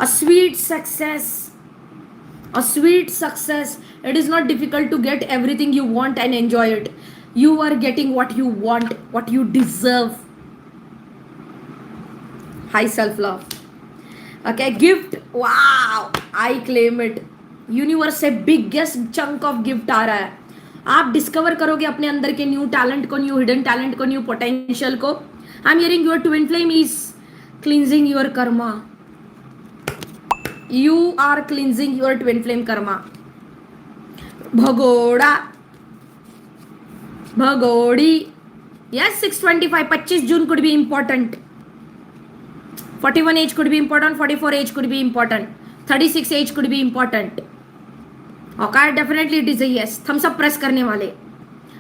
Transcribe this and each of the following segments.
A sweet success, a sweet success. It is not difficult to get everything you want and enjoy it. You are getting what you want, what you deserve. High self love. Okay, gift. Wow, I claim it. Universe से biggest chunk of gift आ रहा है. आप discover करोगे अपने अंदर के new talent को, न्यू हिडन टैलेंट को, न्यू पोटेंशियल को. I am hearing your twin flame is cleansing your karma. You are cleansing your twin flame karma. भगोड़ा, भगोड़ी. Yes, 625, 25 June could be important. 41 age could be important, 44 age could be important, 36 age could be important. Okay, definitely it is a yes. Thumbs up press करने वाले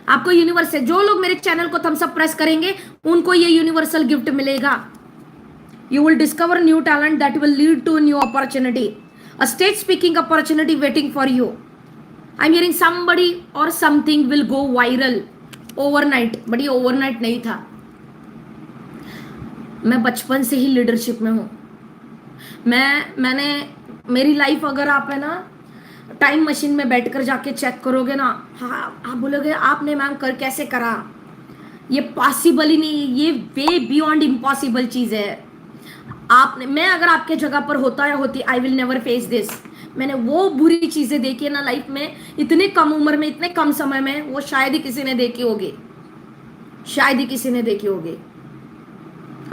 आपको universe से, जो लोग मेरे channel को थम्स अप प्रेस करेंगे उनको ये यूनिवर्सल गिफ्ट मिलेगा. You will discover new talent that will lead to a new opportunity, a stage speaking opportunity waiting for you. I'm hearing somebody or something will go viral overnight, but ये overnight नहीं था. मैं बचपन से ही leadership में हूँ. मैंने मेरी लाइफ अगर आप है ना टाइम मशीन में बैठकर जाके चेक करोगे ना, हाँ आप बोलोगे आपने मैम कर कैसे करा. ये पॉसिबल ही नहीं, ये वे बियॉन्ड इम्पॉसिबल चीज़ है. आपने, मैं अगर आपके जगह पर होता या होती, I will never face this. मैंने वो बुरी चीज़ें देखी है ना लाइफ में, इतने कम उम्र में, इतने कम समय में, वो शायद ही किसी ने देखी होगी, शायद ही किसी ने देखी होगी.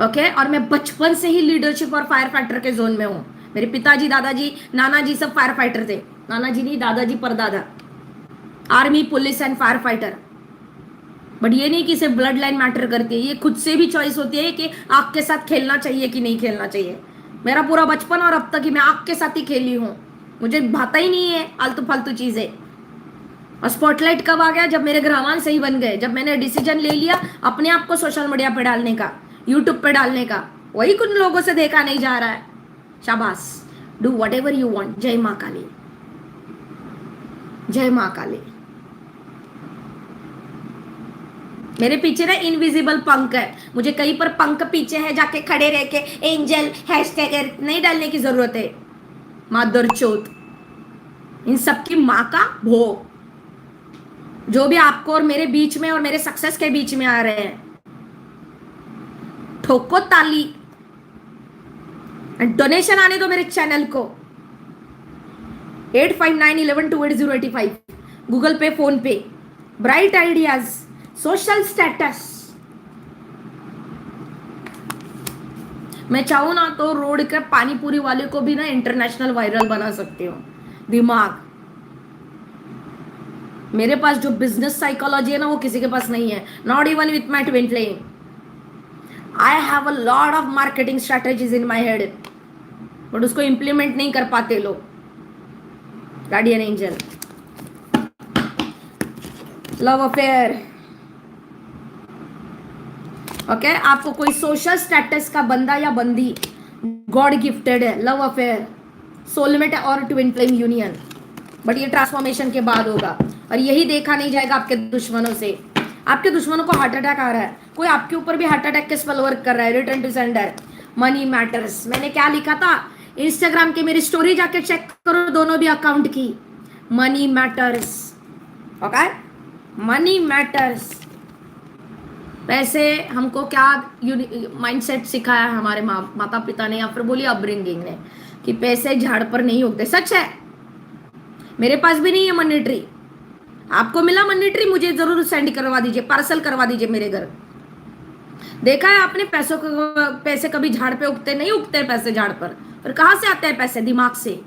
ओके, और मैं बचपन से ही लीडरशिप और फायर फाइटर के जोन में हूँ. मेरे पिताजी, दादाजी, नाना जी सब फायर फाइटर थे. नाना जी नहीं, दादाजी, परदादा, army, police and fire fighter. But ये नहीं कि सिर्फ ब्लड लाइन मैटर करती है, ये खुद से भी चॉइस होती है कि आग के साथ खेलना चाहिए कि नहीं खेलना चाहिए. मेरा पूरा बचपन और अब तक ही मैं आग के साथ ही खेली हूँ. मुझे भाता ही नहीं है आलतू फालतू चीजें. और स्पॉटलाइट कब आ गया? जब मेरे ग्रहवान सही बन गए, जब मैंने डिसीजन ले लिया अपने आप को सोशल मीडिया पे डालने का, यूट्यूब पे डालने का. वही कुछ लोगों से देखा नहीं जा रहा है. शाबाश, do what ever you want. जय माँ काली, जय माँ काली. मेरे पीछे ना इनविजिबल पंख है. मुझे कहीं पर पंख पीछे है, जाके खड़े रह के एंजल हैशटैग नहीं डालने की जरूरत है. मादर चौथ, इन सबकी माँ का भोग, जो भी आपको और मेरे बीच में और मेरे सक्सेस के बीच में आ रहे हैं, ठोको ताली. डोनेशन आने दो मेरे चैनल को. 8591128085, गूगल पे, फोन पे. Bright ideas, social status. मैं चाहूं ना तो रोड के पानी पूरी वाले को भी ना इंटरनेशनल वायरल बना सकती हूँ. दिमाग, मेरे पास जो बिजनेस साइकोलॉजी है ना वो किसी के पास नहीं है. Not even with my twin flame. I have a lot of marketing strategies in my head, but उसको इंप्लीमेंट नहीं कर पाते लोग. Guardian angel, love affair. Okay, आपको कोई सोशल स्टेटस का बंदा या बंदी गॉड गिफ्टेड है, लव अफेयर, सोलमेट और ट्विन फ्लेम यूनियन. बट ये ट्रांसफॉर्मेशन के बाद होगा और यही देखा नहीं जाएगा आपके दुश्मनों से. आपके दुश्मनों को हार्ट अटैक आ रहा है, कोई आपके ऊपर भी हार्ट अटैक के स्पेल वर्क कर रहा है. Return to sender. Money matters. मैंने क्या लिखा था इंस्टाग्राम के, मेरी स्टोरी जाके चेक करो, दोनों भी अकाउंट की. Money matters. Okay, money matters. पैसे हमको क्या माइंडसेट सिखाया है हमारे माता पिता ने या फिर बोलिए अपब्रिंगिंग ने, कि पैसे झाड़ पर नहीं उगते. सच है, मेरे पास भी नहीं है मनी ट्री. आपको मिला मनी ट्री, मुझे जरूर सेंड करवा दीजिए, पार्सल करवा दीजिए मेरे घर. देखा है आपने पैसों को, पैसे कभी झाड़ पे उगते नहीं, उगते पैसे झाड़ पर. फिर कहां से आते हैं पैसे? दिमाग से.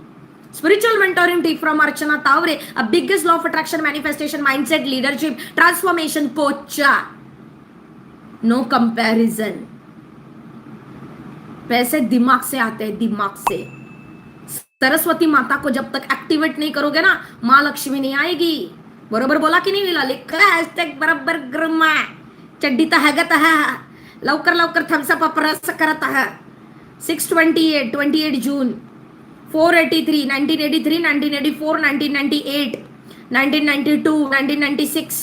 Spiritual mentoring team from Archana Taware, a biggest law of attraction, manifestation, mindset, leadership, transformation coach. No comparison. पैसे दिमाग से आते हैं, दिमाग से. सरस्वती माता को जब तक एक्टिवेट नहीं करोगे ना, माँ लक्ष्मी नहीं आएगी. बरोबर बोला की नाही विला? लिखा हॅशटॅग बरोबर ग्रमा. चड्डी तर हगत है, लवकर लवकर थम्स अप प्रस करत है. 628, 28 जून, 483, 1983, 1984, 1998, 1992, 1996.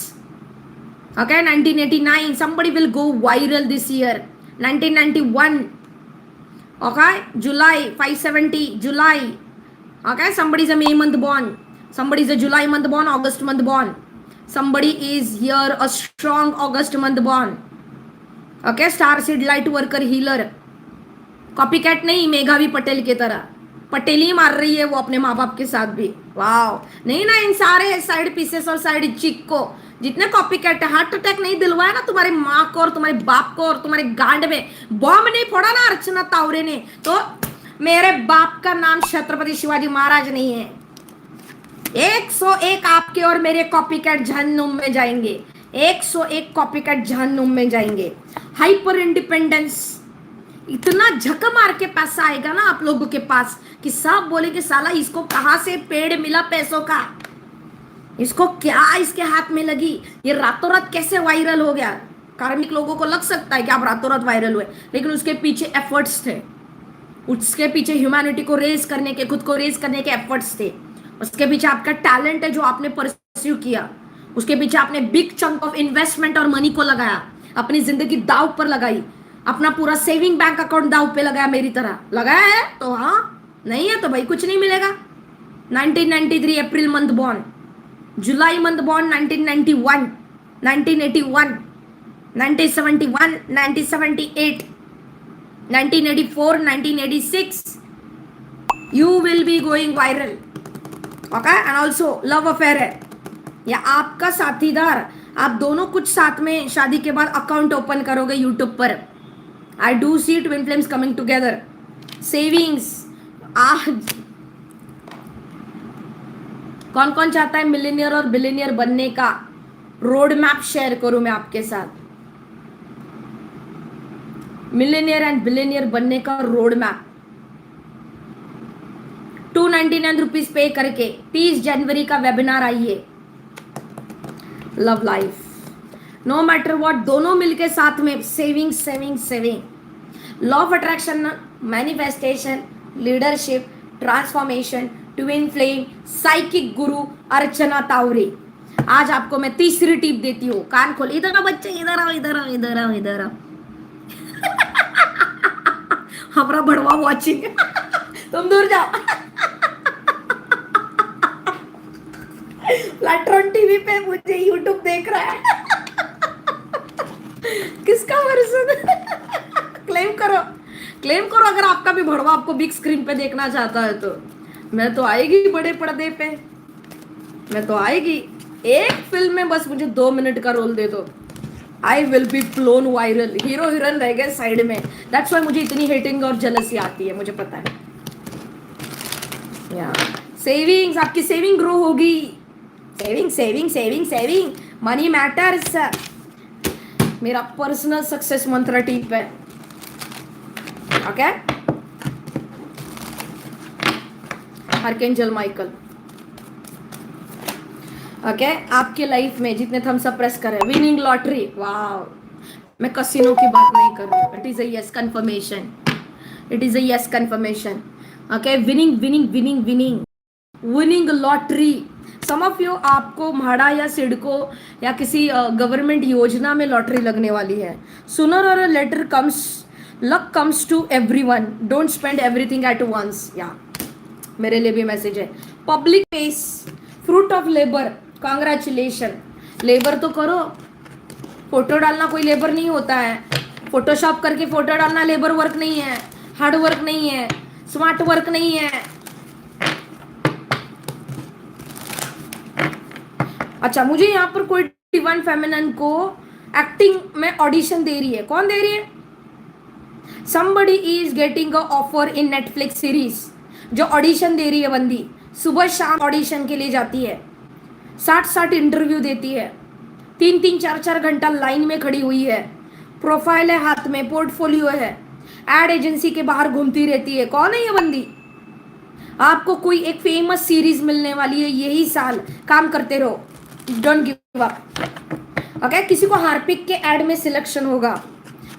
Okay, 1989. Somebody will go viral this year. 1991. Okay, July 570, July. Okay, somebody is a May month born, somebody is a July month born, August month born, somebody is here a strong August month born. Okay, star seed light worker healer. Copy cat नहीं, मेघावी पटेल की तरह पटेल ही मार रही है वो अपने माँ बाप के साथ भी। वाओ, नहीं ना, इन सारे साइड पीसेस और साइड चिक को जितने कॉपी कैट हार्ट अटैक नहीं दिलवाया ना तुम्हारी माँ को और तुम्हारे बाप को और तुम्हारे गांड में बॉम्ब नहीं फोड़ा ना अर्चना तावरे ने, तो मेरे बाप का नाम छत्रपति शिवाजी महाराज नहीं है। 101 आपके और मेरे कॉपी कैट जहन्नुम में जाएंगे, 101 कॉपी कैट जहन्नुम में जाएंगे। हाइपर इंडिपेंडेंस, इतना झक मार के पैसा आएगा ना आप लोगों के पास कि सब बोले कि साला इसको कहां से पेड़ मिला पैसों का, इसको क्या इसके हाथ में लगी, ये रातों रात कैसे वायरल हो गया। कार्मिक लोगों को लग सकता है कि आप रातों रात वायरल हुए, लेकिन उसके पीछे एफर्ट्स थे, उसके पीछे ह्यूमैनिटी को रेज करने के, खुद को रेज करने के एफर्ट्स थे, उसके पीछे आपका टैलेंट है जो आपने परस्यू किया, उसके पीछे आपने बिग चंक ऑफ इन्वेस्टमेंट और मनी को लगाया, अपनी जिंदगी दाव पर लगाई, अपना पूरा सेविंग बैंक अकाउंट दाव पे लगाया, मेरी तरह लगाया है तो हाँ, नहीं है तो भाई कुछ नहीं मिलेगा। 1993 April month born, July month born 1991, 1981, 1971, 1978, 1984, 1986, you will be going viral, okay? And also love affair है या आपका साथीदार, आप दोनों कुछ साथ में शादी के बाद अकाउंट ओपन करोगे यूट्यूब पर। I do see twin flames coming together. Savings, कौन कौन चाहता है मिलियनियर और बिलियनियर बनने का रोड मैप शेयर करूं मैं आपके साथ। मिलियनियर एंड बिलियनियर बनने का रोड मैप 299 रुपीज पे करके 30 जनवरी का वेबिनार आइए। Love life, no matter what, दोनों मिलके साथ में saving saving saving. Law of attraction, manifestation, leadership, transformation, twin flame, psychic guru Archana Taware. आज आपको मैं तीसरी टिप देती हूँ, कान खोल, इधर आओ बच्चे, इधर आओ इधर आओ इधर आओ इधर आओ। हमारा बड़वा वॉचिंग तुम दूर जाओ। प्लेटफॉर्म टीवी पे मुझे यूट्यूब देख रहा है। किसका वर्जन? क्लेम करो, क्लेम करो अगर आपका भी भड़वा आपको बिग स्क्रीन पे देखना चाहता है तो। मैं तो आएगी बड़े पर्दे पे, मैं तो आएगी। एक फिल्म में बस मुझे 2 मिनट का रोल दे दो, I will be phloem viral. Hero heroine रह गए साइड में, दैट्स वाई मुझे इतनी हेटिंग और जेलसी आती है, मुझे पता है। या सेविंग्स, आपकी सेविंग ग्रो होगी। Saving saving saving saving, money matters. मेरा पर्सनल सक्सेस मंत्र टिप है, ओके? Archangel Michael, okay? आपके लाइफ में जितने थम्स अप प्रेस करें, विनिंग लॉटरी, वाह, मैं कसिनो की बात नहीं कर रही हूँ, it is a yes confirmation, it is a yes confirmation, okay? Winning winning winning winning winning lottery. Some of you, आपको म्हाडा या सिडको या किसी गवर्नमेंट योजना में लॉटरी लगने वाली है। सुनर और later comes, luck comes to everyone, don't spend everything at once. या मेरे लिए भी मैसेज है। Public pace, fruit of labour, congratulation. Labour तो करो, फोटो डालना कोई लेबर नहीं होता है। फोटोशॉप करके फोटो डालना लेबर वर्क नहीं है, हार्ड वर्क नहीं है, स्मार्ट वर्क नहीं है। अच्छा, मुझे यहाँ पर कोई डिवाइन फेमिनिन को एक्टिंग में ऑडिशन दे रही है, कौन दे रही है? somebody is getting a offer in Netflix series. जो ऑडिशन दे रही है बंदी, सुबह शाम ऑडिशन के लिए जाती है, 60 इंटरव्यू देती है, 3 4 घंटा लाइन में खड़ी हुई है, प्रोफाइल है हाथ में, पोर्टफोलियो है, एड एजेंसी के बाहर घूमती रहती है। कौन है ये बंदी? आपको कोई एक फेमस सीरीज मिलने वाली है यही साल, काम करते रहो, डोंट गिव अप, ओके? किसी को हार्पिक के एड में सिलेक्शन होगा,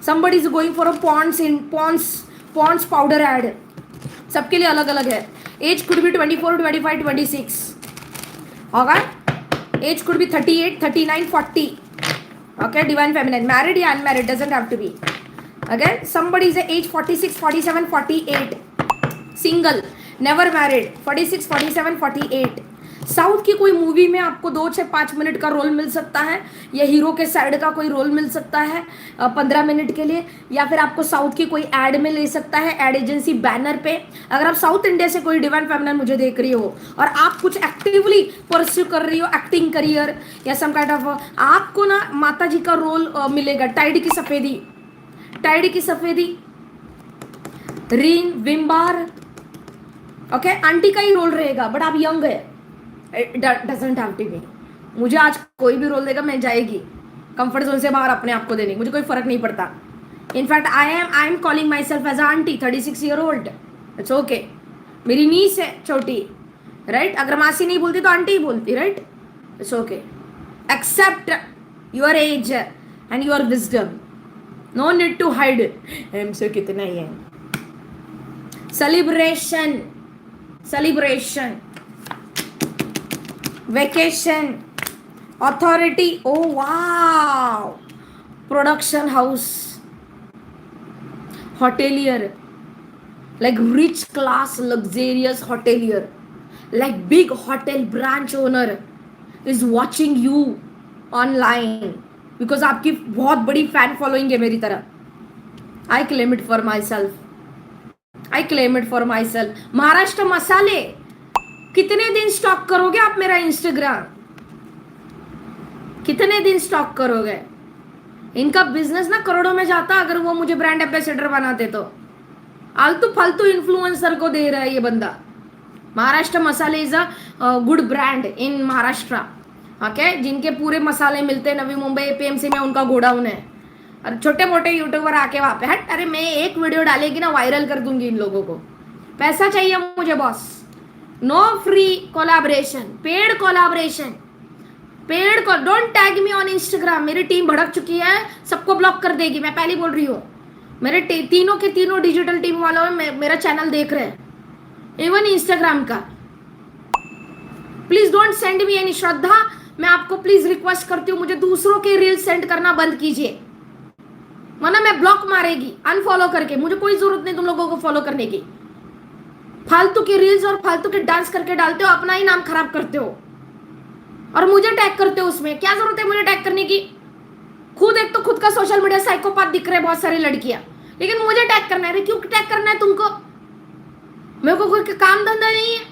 somebody is going for a Pond's powder ad, सबके लिए अलग अलग है। Age could be 24, 25, 26, okay? Age could be 38, 39, 40, okay? Divine feminine, married या unmarried doesn't have to be, Again, somebody is age 46, 47, 48, single, never married, 46, 47, 48. South की कोई movie में आपको 2 से 5 मिनट का रोल मिल सकता है, या हीरो के साइड का कोई रोल मिल सकता है 15 मिनट के लिए, या फिर आपको साउथ की कोई एड में ले सकता है, एड एजेंसी बैनर पे. अगर आप साउथ इंडिया से कोई डिवाइन फेमिनिन मुझे देख रही हो और आप कुछ एक्टिवली परस्यू कर रही हो एक्टिंग करियर या सम काइंड ऑफ, आपको ना माता जी का रोल मिलेगा. टाइड की सफेदी, टाइड की सफेदी, रीन विम्बार, ओके, आंटी का ही रोल रहेगा, बट आप यंग है. Doesn't have to be. मुझे आज कोई भी रोल देगा मैं जाएगी कंफर्ट जोन से बाहर अपने आप को देने, मुझे कोई फर्क नहीं पड़ता. In fact I am calling my self as aunty, 36 year old. It's okay. मेरी नीस है छोटी, राइट? अगर मासी नहीं बोलती तो आंटी ही बोलती, right? It's okay. Accept your age and your wisdom. No need to hide. हमसे कितना ही है. Celebration, celebration, vacation, authority, oh wow, production house, hotelier, like rich class luxurious hotelier, like big hotel branch owner is watching you online because आपकी बहुत बड़ी fan following है मेरी तरह. I claim it for myself. I claim it for myself. Maharashtra मसाले, कितने दिन stock करोगे आप मेरा इंस्टाग्राम? कितने दिन स्टॉक करोगे? इनका बिजनेस ना करोड़ों में जाता अगर वो मुझे ब्रांड एम्बेसडर बनाते तो. आलतू फालतू इन्फ्लुएंसर को दे रहा है ये बंदा. महाराष्ट्र मसाले is a good brand in Maharashtra, okay, जिनके पूरे मसाले मिलते हैं नवी मुंबई एपीएमसी में, उनका गोडाउन है. और छोटे मोटे यूट्यूबर आके वहां पे हट, अरे मैं एक वीडियो डालेगी ना वायरल कर दूंगी इन लोगों को. पैसा चाहिए मुझे boss. No free collaboration, paid collaboration, paid को. Don't tag me on Instagram. मेरी टीम भड़क चुकी है, सबको ब्लॉक कर देगी, मैं पहले बोल रही हूँ. मेरे तीनों के तीनों डिजिटल टीम वालों मेरा चैनल देख रहे हैं, इवन इंस्टाग्राम का. Please don't send me any. Shraddha, मैं आपको प्लीज रिक्वेस्ट करती हूँ, मुझे दूसरों के रील सेंड करना बंद कीजिए, वरना मैं ब्लॉक मारेगी अनफॉलो करके. मुझे कोई जरूरत नहीं तुम लोगों को फॉलो करने की. फालतू के रील्स और फालतू के डांस करके डालते हो, अपना ही नाम खराब करते हो और मुझे टैग करते हो. उसमें क्या जरूरत है मुझे टैग करने की? खुद एक तो खुद का सोशल मीडिया साइकोपाथ दिख रहे बहुत सारी लड़कियां, लेकिन मुझे टैग करना है. क्यों टैग करना है तुमको? मेरे को कोई काम धंधा नहीं है.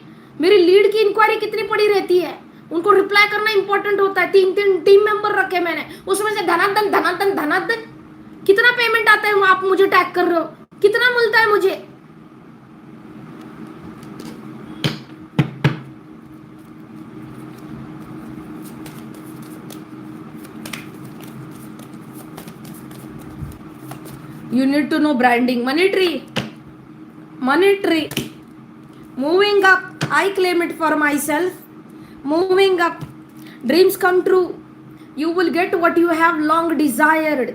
मेरी लीड की इंक्वायरी कितनी पड़ी रहती है, उनको रिप्लाई करना इंपॉर्टेंट होता है. 3 टीम मेंबर रखे मैंने, उसमें से धनाधन धनाधन धनाधन. कितना पेमेंट आता है आप मुझे टैग कर रहे हो? कितना मिलता है मुझे? You need to know branding. Money tree, money tree. Moving up, I claim it for myself. Moving up, dreams come true. You will get what you have long desired.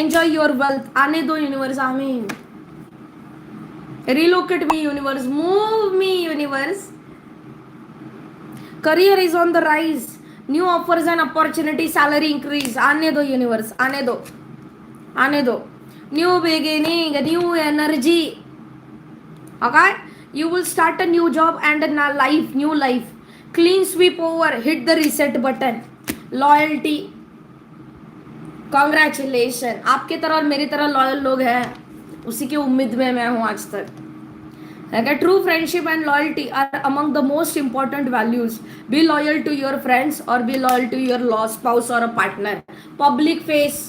Enjoy your wealth. आने दो universe, आमीन. Relocate me universe, move me universe. Career is on the rise. New offers and opportunity, salary increase. आने दो universe, आने दो, आने दो. New beginning, new energy. Okay? You will start a new job and a life, new life. Clean sweep over, hit the reset button. Loyalty. Congratulations. आपके तरह और मेरी तरह लॉयल लोग हैं, उसी की उम्मीद में मैं हूँ आज तक. Okay? True friendship and loyalty are among the most important values. Be loyal to your friends or be loyal to your spouse or a partner. Public face.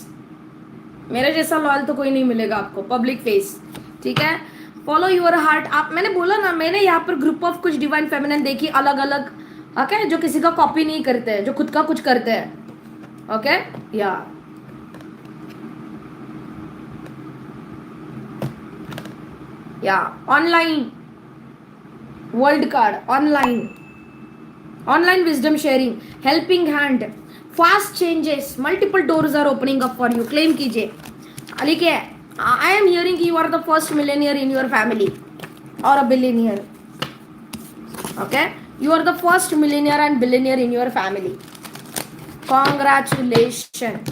मेरे जैसा लॉयल तो कोई नहीं मिलेगा आपको. पब्लिक फेस, ठीक है. Follow your heart. आप, मैंने बोला ना, मैंने यहाँ पर ग्रुप ऑफ कुछ डिवाइन फेमिनिन देखी अलग अलग, ओके, जो किसी का कॉपी नहीं करते हैं, जो खुद का कुछ करते हैं. ओके, या online world card, online wisdom sharing, helping hand, fast changes, multiple doors are opening up for you. Claim कीजिए. लिखिए, I am hearing you are the first millionaire in your family और a billionaire. Okay, you are the first millionaire and billionaire in your family. Congratulations.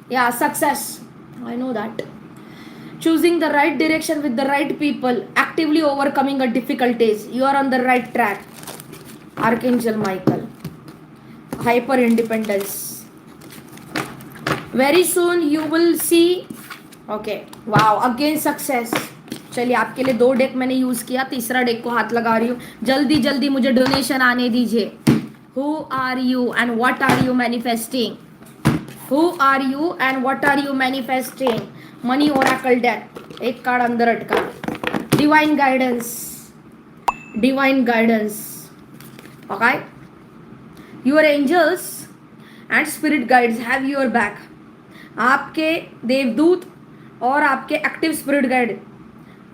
Yeah, success. I know that. choosing the right direction with the right people, actively overcoming a difficulties. You are on the right track. Archangel Michael. Hyper independence. Very soon you will see. Okay, wow, again success. चलिए, आपके लिए 2 deck मैंने use किया, तीसरा deck को हाथ लगा रही हूँ. जल्दी जल्दी मुझे डोनेशन आने दीजिए. Who are you and what are you manifesting? Who are you and what are you manifesting? Money Oracle deck. एक कार्ड अंदर अटका. Divine guidance. Divine guidance. Okay? Your angels and spirit guides have your back. आपके देवदूत और आपके active spirit guide,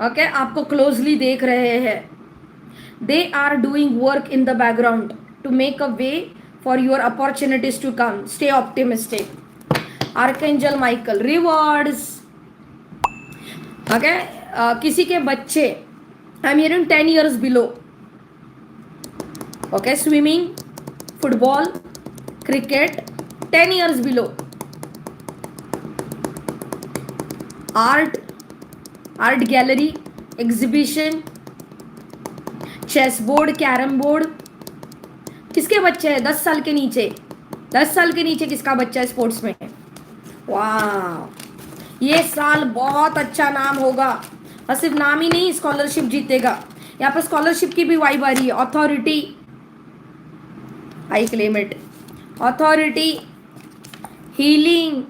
okay, आपको closely देख रहे हैं. They are doing work in the background to make a way for your opportunities to come. Stay optimistic. Archangel Michael. Rewards. Okay, किसी के बच्चे, I am hearing 10 years below. Okay, swimming, football, cricket, 10 years below. Art gallery, exhibition, chess board, carrom board. किसके बच्चे हैं 10 साल के नीचे? 10 साल के नीचे किसका बच्चा है स्पोर्ट्स में? वाह, ये साल बहुत अच्छा नाम होगा. और सिर्फ नाम ही नहीं, स्कॉलरशिप जीतेगा. यहाँ पर स्कॉलरशिप की भी वाइब आ रही है. Authority, I claim it. Authority, healing.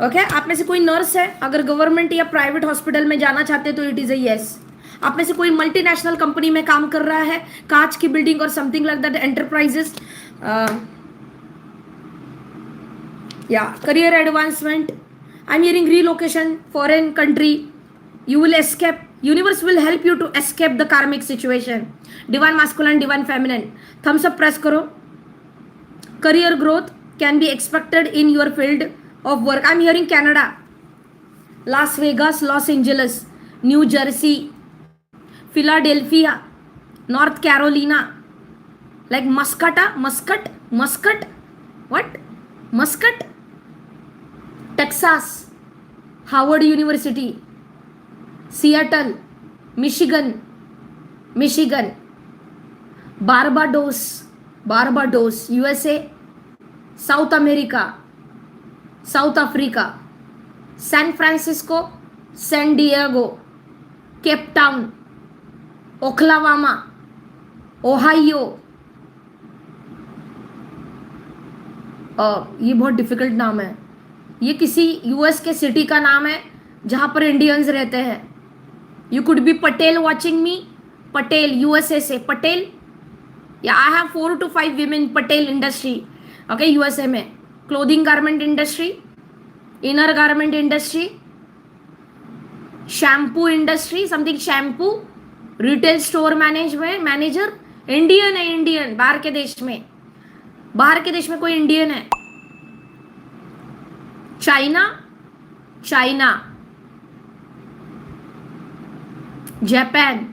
Okay, आप में से कोई नर्स है, अगर गवर्नमेंट या प्राइवेट हॉस्पिटल में जाना चाहते तो इट इज अ यस. आप में से कोई मल्टीनेशनल कंपनी में काम कर रहा है, कांच की बिल्डिंग और समथिंग लाइक दैट, एंटरप्राइजेस, या career advancement. I am hearing relocation, foreign country. You will escape. Universe will help you to escape the karmic situation. Divine masculine, divine feminine. Thumbs up press करो. Career growth can be expected in your field of work. I'm hearing Canada, Las Vegas, Los Angeles, New Jersey, Philadelphia, North Carolina, like Muscat, what? Muscat, Texas, Howard University, Seattle, Michigan, Barbados, USA, South America, South Africa, San Francisco, San Diego, Cape Town, Oklahoma, Ohio. ये बहुत difficult नाम है. ये किसी US के city का नाम है जहां पर इंडियंस रहते हैं. You could be Patel watching me. Patel, USA से पटेल. या I have 4 to 5 women Patel industry. Okay, USA में clothing garment industry, inner garment industry, shampoo industry, something shampoo, retail store manager. Indian है, इंडियन. बाहर के देश में कोई इंडियन है? China, Japan.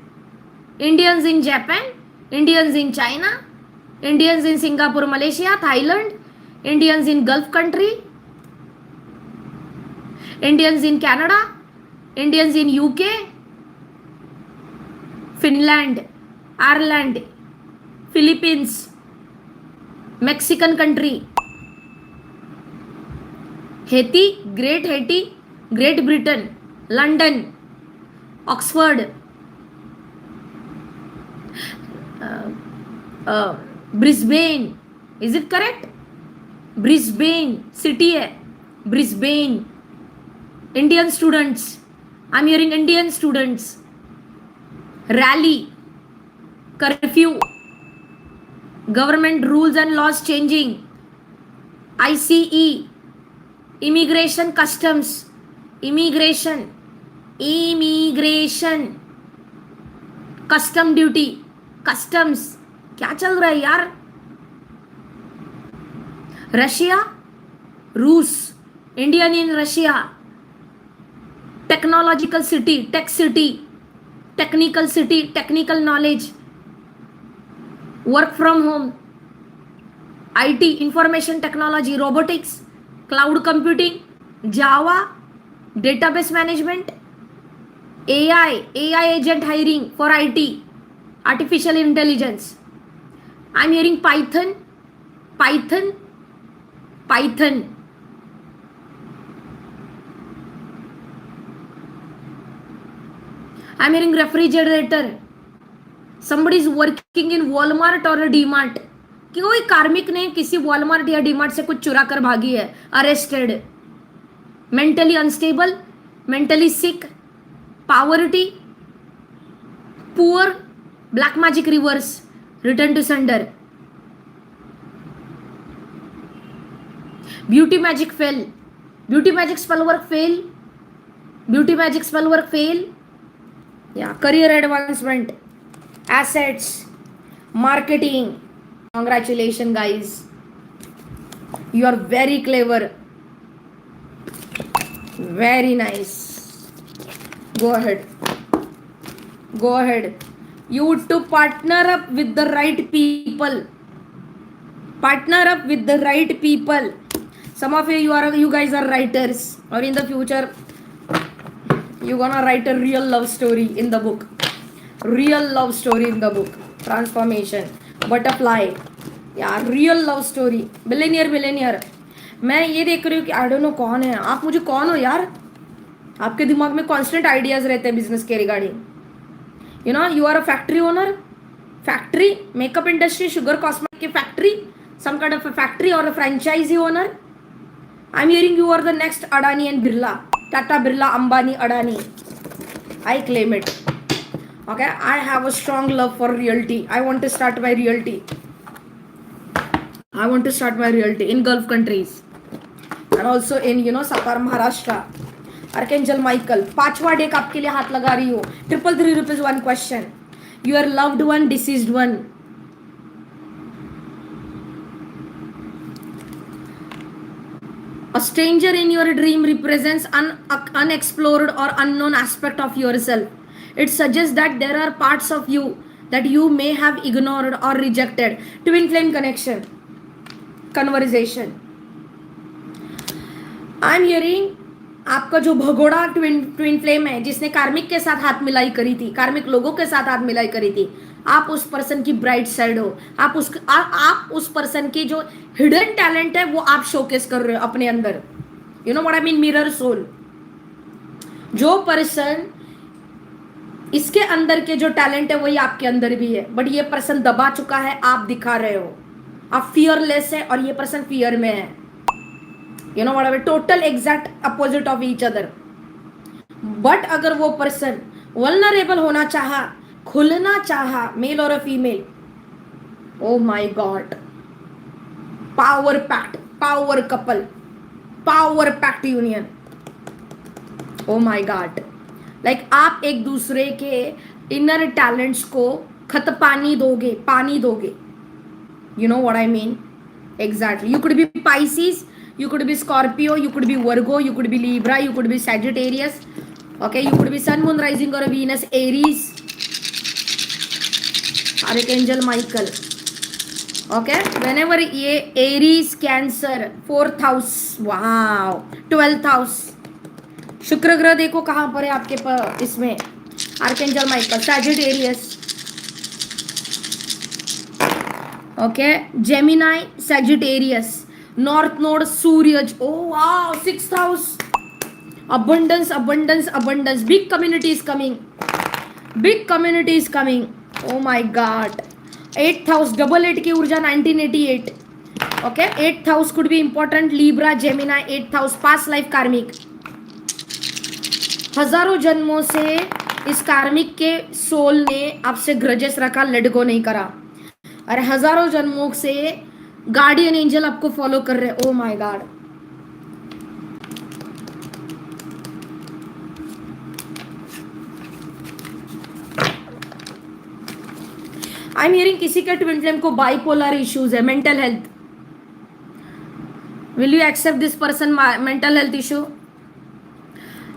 Indians in Japan, Indians in China, Indians in Singapore, Malaysia, Thailand, Indians in Gulf country, Indians in Canada, Indians in UK, Finland, Ireland, Philippines, Mexican country, Haiti, Great Britain, London, Oxford, Brisbane. Is it correct? Brisbane city है, Brisbane. Indian students, I am hearing Indian students. Rally, curfew, government rules and laws changing, ICE, immigration, customs, immigration, custom duty, customs. क्या चल रहा है यार? Russia, रूस, Indian in Russia, technological city, tech city, technical city, technical knowledge, work from home, IT, information technology, robotics, cloud computing, Java, database management, AI agent hiring for IT, artificial intelligence. I'm hearing Python. I'm hearing refrigerator. Somebody is working in Walmart or a DMart. कि कोई कार्मिक ने किसी Walmart या डीमार्ट से कुछ चुरा कर भागी है, arrested. Mentally unstable, mentally sick, poverty, poor, black magic reverse, return to sender, beauty magic fail, beauty magic spell work fail, beauty magic spell work fail. या career advancement, assets, marketing. Congratulations guys, you are very clever, very nice. Go ahead, you to partner up with the right people, some of you guys are writers, or in the future you gonna write a real love story in the book, transformation, butterfly, यार real love story, billionaire. मैं ये देख रही हूँ कि I don't know कौन है आप, मुझे कौन हो यार. आपके दिमाग में कॉन्स्टेंट आइडियाज रहते हैं बिजनेस के regarding. You know you are a factory owner, factory, makeup industry, sugar cosmetic की factory, some kind of a factory और a franchisee owner. I am hearing you are the next Adani and Birla, Tata, Birla, Ambani, Adani. I claim it. Okay, I have a strong love for realty. I want to start my realty in Gulf countries and also in Satar, Maharashtra. Archangel Michael, 5वां deck आपके लिए हाथ लगा रही हो. 333 rupees, one question. Your loved one, deceased one. A stranger in your dream represents an unexplored or unknown aspect of yourself. It suggests that there are parts of you that you may have ignored or rejected. Twin flame connection, conversation. I'm hearing आपका जो भगोड़ा twin flame है, जिसने कार्मिक के साथ हाथ मिलाई करी थी, कार्मिक लोगों के साथ हाथ मिलाई करी थी, आप उस पर्सन की ब्राइट साइड हो. आप उस पर्सन की जो हिडन टैलेंट है वो आप शोकेस कर रहे हो अपने अंदर. You know what I mean, mirror soul. जो पर्सन इसके अंदर के जो टैलेंट है वही आपके अंदर भी है, बट ये पर्सन दबा चुका है, आप दिखा रहे हो. आप फियरलेस है और ये पर्सन फियर में है. You know what I mean, total exact opposite of each other. But अगर वो पर्सन वल्नरेबल होना चाहा, खुलना चाहा, मेल और female, oh my God, power pact, power couple, power pact union. Oh my God, like आप एक दूसरे के इनर टैलेंट्स को पानी दोगे. You know what I mean, exactly. You could be Pisces, you could be Scorpio, you could be Virgo, you could be Libra, you could be Sagittarius, okay, you could be Sun, Moon, Rising or a Venus, Aries. Archangel Michael, okay, whenever ये Aries, Cancer, 4th house, wow, 12th house, शुक्र ग्रह देखो कहाँ पर है आपके इसमें. Archangel Michael, Sagittarius, okay, Gemini, Sagittarius, North Node, Suryaj, oh wow, 6th house, abundance, abundance, abundance, big community is coming, oh my god. 8th house, double 8 की ऊर्जा, 1988, okay, 8th house could be important, Libra, Gemini, 8th house, past life karmic. हजारों जन्मों से इस कार्मिक के soul ने आपसे ग्रजेस रखा, लेट गो नहीं करा, और हजारों जन्मों से गार्डियन एंजल आपको फॉलो कर रहे. Oh my God, I am hearing किसी के ट्विन फ्लेम को बाइपोलर इश्यूज है, mental health. Will you accept this person mental health issue?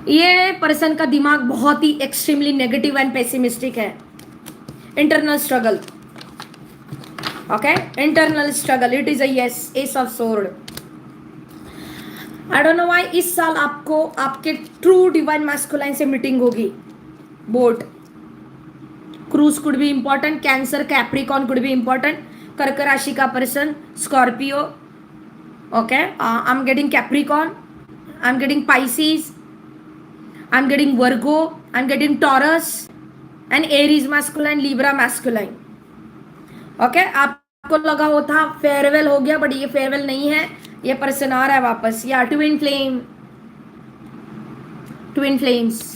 ये पर्सन का दिमाग बहुत ही एक्सट्रीमली नेगेटिव एंड पेसिमिस्टिक है. Internal struggle, okay, internal struggle, it is a yes, ace of sword. I don't know why इस साल आपको आपके ट्रू डिवाइन मैस्कुलाइन से मीटिंग होगी. Boat, cruise could be important, cancer, Capricorn could be important, कर्क राशि का person, Scorpio. Okay, I am getting Capricorn, I am getting Pisces, I am getting Virgo, I am getting taurus and Aries masculine, Libra masculine. Okay, आपको लगा हो था farewell हो गया, but ये फेयरवेल नहीं है, ये पर्सन आ रहा है वापस. या twin flame, twin flames.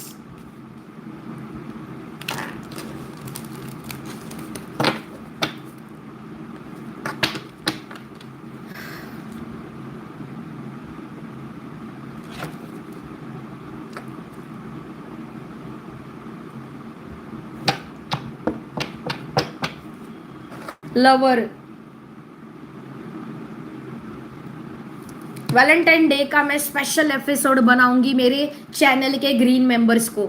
Lover, Valentine day का मैं स्पेशल एपिसोड बनाऊंगी मेरे चैनल के ग्रीन मेंबर्स को,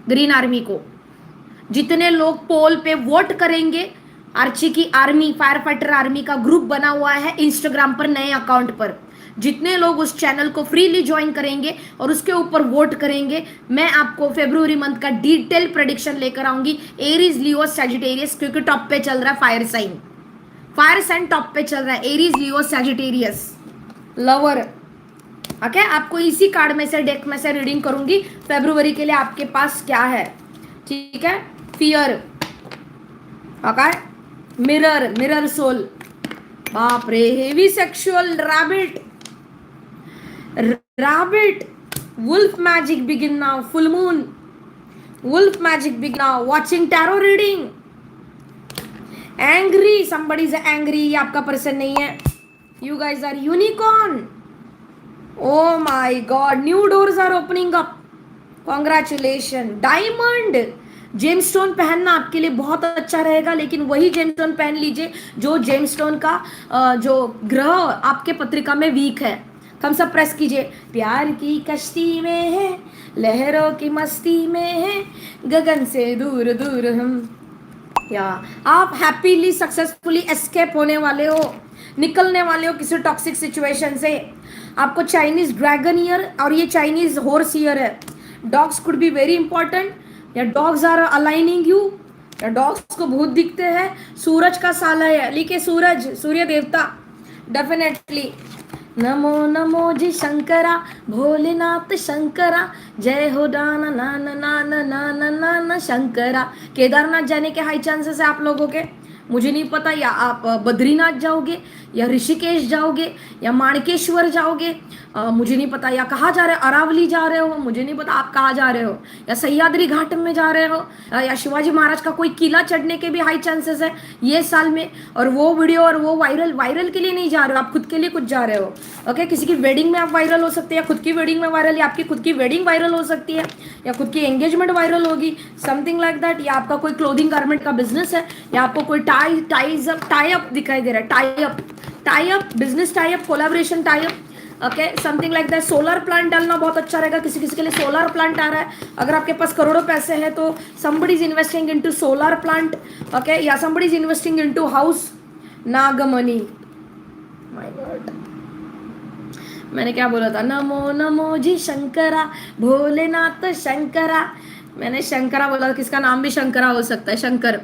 ग्रीन आर्मी को. जितने लोग पोल पे वोट करेंगे, आर्ची की आर्मी, फायर फाइटर आर्मी का ग्रुप बना हुआ है इंस्टाग्राम पर नए अकाउंट पर, जितने लोग उस चैनल को फ्रीली ज्वाइन करेंगे और उसके ऊपर वोट करेंगे, मैं आपको फरवरी मंथ का डिटेल प्रेडिक्शन लेकर आऊंगी. एरीज, लियो, सैजिटेरियस, क्योंकि टॉप पे चल रहा है fire sign. Fire sign top पे चल रहा है, Aries, Leo, Sagittarius, lover. Okay, आपको इसी कार्ड में से, डेक में से रीडिंग करूंगी फरवरी के लिए आपके पास क्या है. ठीक है. Fear, okay, mirror, mirror soul, बाप रे, heavy sexual, rabbit, rabbit, wolf magic begin now, full moon, wolf magic begin now, watching tarot reading, angry, somebody is angry, ये आपका पर्सन नहीं है. You guys are unicorn. Oh my God, new doors are opening up. Congratulations. Diamond, gemstone पहनना आपके लिए बहुत अच्छा रहेगा, लेकिन वही जेमस्टोन पहन लीजिए जो जेमस्टोन का जो ग्रह आपके पत्रिका में वीक है. हम सब प्रेस कीजिए. प्यार की कश्ती में है, लहरों की मस्ती में है, गगन से दूर दूर हम. या आप हैप्पीली सक्सेसफुली एस्केप होने वाले हो, निकलने वाले हो किसी टॉक्सिक सिचुएशन से. आपको चाइनीज ड्रैगन ईयर और ये चाइनीज हॉर्स ईयर है. Dogs could be very important, या डॉग्स आर अलाइनिंग यू, या डॉग्स को भूत दिखते हैं. सूरज का साला है, लिखे सूरज, सूर्य देवता, डेफिनेटली. नमो नमो जी शंकरा, भोलेनाथ शंकरा, जय हो दाना ना ना ना ना ना ना ना ना शंकरा. केदारनाथ जाने के हाई चांसेस है आप लोगों के, मुझे नहीं पता. या आप बद्रीनाथ जाओगे, या ऋषिकेश जाओगे, या माणकेश्वर जाओगे, मुझे नहीं पता. या कहाँ जा रहे हो, अरावली जा रहे हो, मुझे नहीं पता आप कहाँ जा रहे हो. या सह्याद्री घाट में जा रहे हो, या शिवाजी महाराज का कोई किला चढ़ने के भी हाई चांसेस है ये साल में. और वो वीडियो और वो वायरल के लिए नहीं जा रहे हो, आप खुद के लिए कुछ जा रहे हो. ओके, किसी की वेडिंग में आप वायरल हो सकते हैं, या खुद की वेडिंग में वायरल, या आपकी खुद की वेडिंग वायरल हो सकती है, या खुद की एंगेजमेंट वायरल होगी, समथिंग लाइक दैट. या आपका कोई क्लोथिंग गारमेंट का बिजनेस है, या आपको कोई टाई अप दिखाई दे रहा है, tie up, business tie up, collaboration tie up. Okay, something like that. Solar plant डालना बहुत अच्छा रहेगा, किसी किसी के लिए सोलर प्लांट आ रहा है. अगर आपके पास करोड़ों पैसे हैं तो somebody is investing into solar plant. Okay, या somebody is investing into house. नागमणि, माय गॉड, मैंने क्या बोला था. नमो नमो जी शंकरा, भोलेनाथ शंकरा. मैंने शंकरा बोला, किसका नाम भी शंकरा हो सकता है, शंकर.